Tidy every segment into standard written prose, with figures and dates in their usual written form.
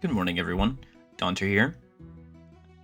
Good morning, everyone. Daunter here.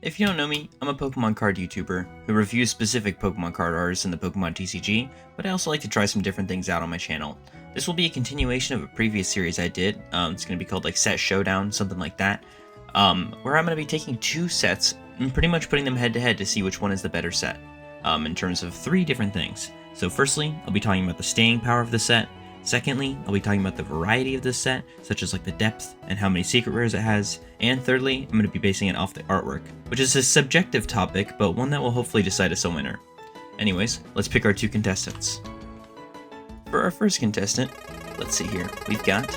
If you don't know me, I'm a Pokemon card YouTuber who reviews specific Pokemon card artists in the Pokemon TCG, but I also like to try some different things out on my channel. This will be a continuation of a previous series I did. It's going to be called like Set Showdown, something like that, where I'm going to be taking two sets and pretty much putting them head to head to see which one is the better set, in terms of three different things. So firstly, I'll be talking about the staying power of the set. Secondly, I'll be talking about the variety of this set, such as like the depth and how many secret rares it has. And thirdly, I'm going to be basing it off the artwork, which is a subjective topic, but one that will hopefully decide us a winner. Anyways, let's pick our two contestants. For our first contestant, let's see here, we've got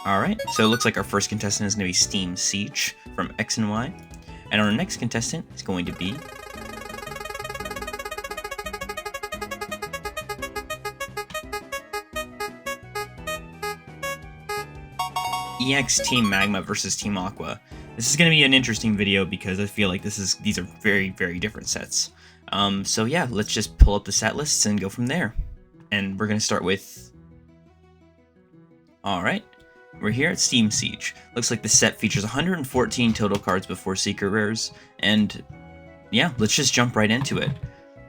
Alright, so it looks like our first contestant is going to be Steam Siege from X and Y. And our next contestant is going to be EX Team Magma versus Team Aqua. This is going to be an interesting video because I feel like these are very, very different sets. So yeah, let's just pull up the set lists and go from there. And we're going to start with... Alright. We're here at Steam Siege. Looks like the set features 114 total cards before secret rares, and yeah, let's just jump right into it.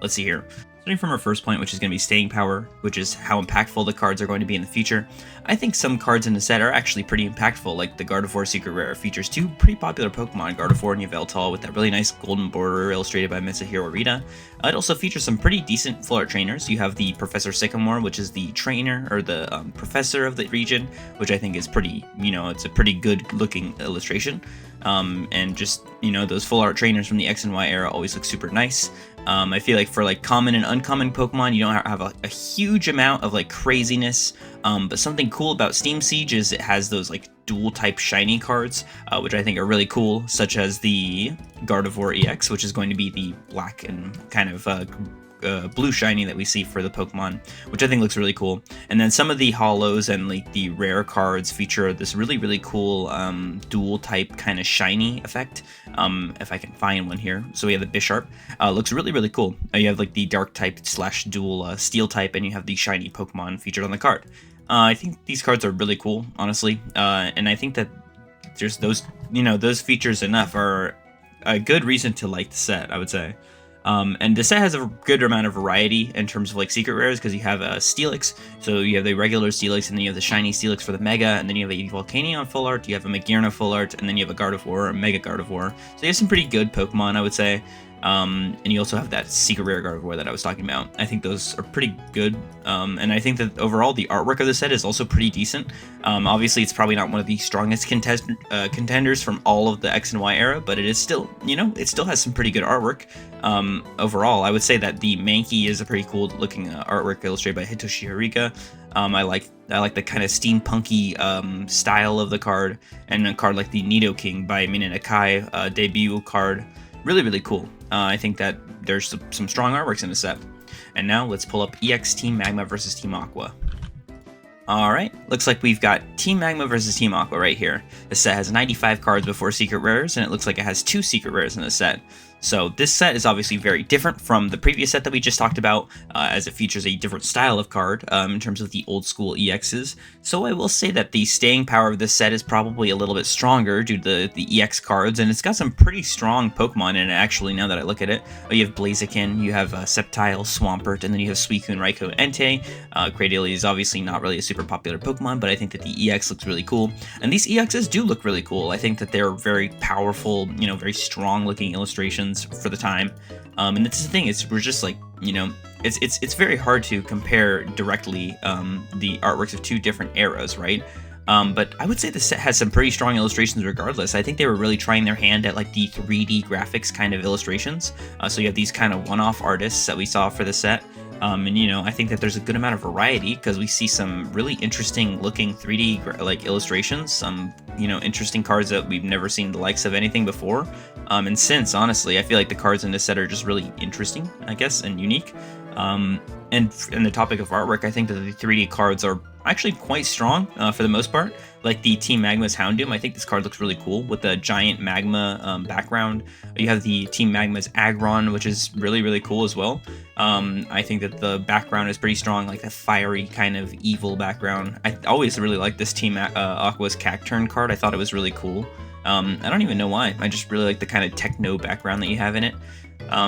Let's see here. Starting from our first point, which is going to be staying power, which is how impactful the cards are going to be in the future. I think some cards in the set are actually pretty impactful, like the Gardevoir Secret Rare features two pretty popular Pokemon, Gardevoir and Yveltal, with that really nice golden border illustrated by Masahiro Rita. It also features some pretty decent full art trainers. You have the Professor Sycamore, which is the trainer, or the professor of the region, which I think is pretty, it's a pretty good looking illustration. And just, those full art trainers from the X and Y era always look super nice. I feel like for like common and uncommon Pokemon, you don't have a huge amount of like craziness, but something cool about Steam Siege is it has those like dual type shiny cards, which I think are really cool, such as the Gardevoir EX, which is going to be the black and kind of blue shiny that we see for the Pokemon, which I think looks really cool. And then some of the holos and like the rare cards feature this really cool dual type kind of shiny effect, if I can find one here. So we have the Bisharp, looks really cool. You have like the dark type / dual steel type, and you have the shiny Pokemon featured on the card. I think these cards are really cool, honestly, and I think that there's those features enough are a good reason to like the set, I would say. And the set has a good amount of variety in terms of like secret rares, because you have a Steelix, so you have the regular Steelix, and then you have the shiny Steelix for the Mega, and then you have a Volcanion full art, you have a Magearna full art, and then you have a Gardevoir, a Mega Gardevoir. So you have some pretty good Pokemon, I would say. And you also have that secret rare Gardevoir that I was talking about. I think those are pretty good, and I think that overall the artwork of the set is also pretty decent. Obviously it's probably not one of the strongest contenders from all of the X and Y era, but it is still, it still has some pretty good artwork. Overall, I would say that the Mankey is a pretty cool looking artwork illustrated by Hitoshi Harika. I like the kind of steampunky style of the card, and a card like the Nidoking by Mina Nakai debut card. Really cool. I think that there's some strong artworks in the set. And now let's pull up EX Team Magma versus Team Aqua. Alright, looks like we've got Team Magma versus Team Aqua right here. The set has 95 cards before secret rares, and it looks like it has 2 secret rares in the set. So this set is obviously very different from the previous set that we just talked about, as it features a different style of card in terms of the old school EXs. So I will say that the staying power of this set is probably a little bit stronger due to the EX cards, and it's got some pretty strong Pokemon in it actually, now that I look at it. You have Blaziken, you have Sceptile, Swampert, and then you have Suicune, Raikou, and Entei. Cradily is obviously not really a super popular Pokemon, but I think that the EX looks really cool. And these EXs do look really cool. I think that they're very powerful, very strong looking illustrations for the time, and that's the thing, we're just like, it's very hard to compare directly the artworks of two different eras, right? But I would say the set has some pretty strong illustrations regardless. I think they were really trying their hand at like the 3D graphics kind of illustrations, so you have these kind of one-off artists that we saw for the set. And I think that there's a good amount of variety, because we see some really interesting looking 3D like illustrations, some interesting cards that we've never seen the likes of anything before. And since honestly, I feel like the cards in this set are just really interesting, I guess, and unique. And the topic of artwork, I think that the 3D cards are actually quite strong for the most part. Like the Team Magma's Houndoom, I think this card looks really cool with the giant magma background. You have the Team Magma's Aggron, which is really, really cool as well. I think that the background is pretty strong, like the fiery kind of evil background. I always really liked this Team Aqua's Cacturn card. I thought it was really cool. I don't even know why. I just really like the kind of techno background that you have in it.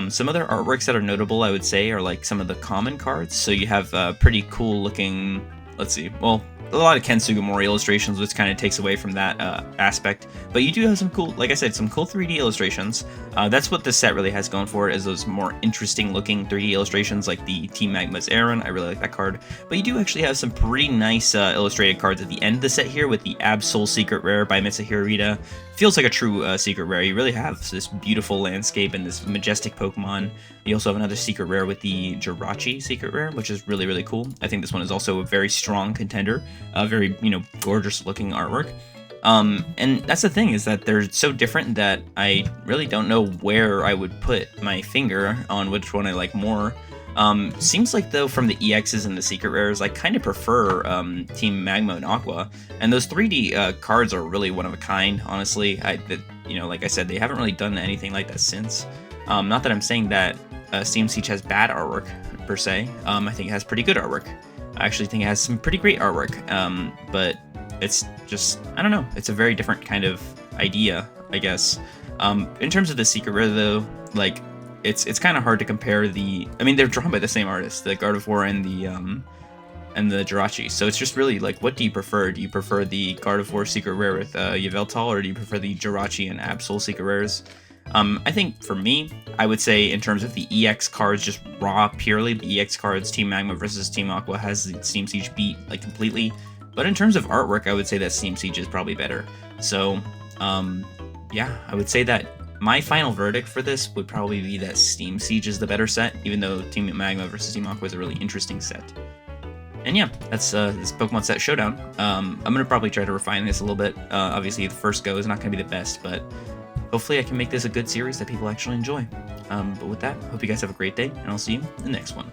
Some other artworks that are notable, I would say, are like some of the common cards. So you have pretty cool looking, let's see, well, a lot of Ken Sugimori illustrations, which kind of takes away from that aspect. But you do have some cool, like I said, some cool 3D illustrations. That's what this set really has going for it, is those more interesting looking 3D illustrations, like the Team Magma's Aaron. I really like that card. But you do actually have some pretty nice illustrated cards at the end of the set here with the Absol Secret Rare by Mitsuhiro Rita. Feels like a true secret rare. You really have this beautiful landscape and this majestic Pokemon. You also have another secret rare with the Jirachi secret rare, which is really, really cool. I think this one is also a very strong contender. Very, gorgeous looking artwork. And that's the thing, is that they're so different that I really don't know where I would put my finger on which one I like more. Seems like, though, from the EXs and the secret rares, I kind of prefer Team Magma and Aqua, and those 3D cards are really one of a kind, honestly. Like I said, they haven't really done anything like that since. Not that I'm saying that Steam Siege has bad artwork, per se. I think it has pretty good artwork. I actually think it has some pretty great artwork, but it's just, I don't know, it's a very different kind of idea, I guess. In terms of the secret rare, though, like, it's kind of hard to compare they're drawn by the same artist, the Gardevoir and the Jirachi, so it's just really like, what do you prefer? Do you prefer the Gardevoir secret rare with Yveltal, or do you prefer the Jirachi and Absol secret rares? I think for me, I would say in terms of the EX cards, just raw, purely the EX cards, Team Magma versus Team Aqua has the Steam Siege beat, like, completely. But in terms of artwork, I would say that Steam Siege is probably better. So, yeah, I would say that my final verdict for this would probably be that Steam Siege is the better set, even though Team Magma versus Team Aqua is a really interesting set. And yeah, that's this Pokemon set Showdown. I'm going to probably try to refine this a little bit. Obviously, the first go is not going to be the best, but hopefully I can make this a good series that people actually enjoy. But with that, hope you guys have a great day, and I'll see you in the next one.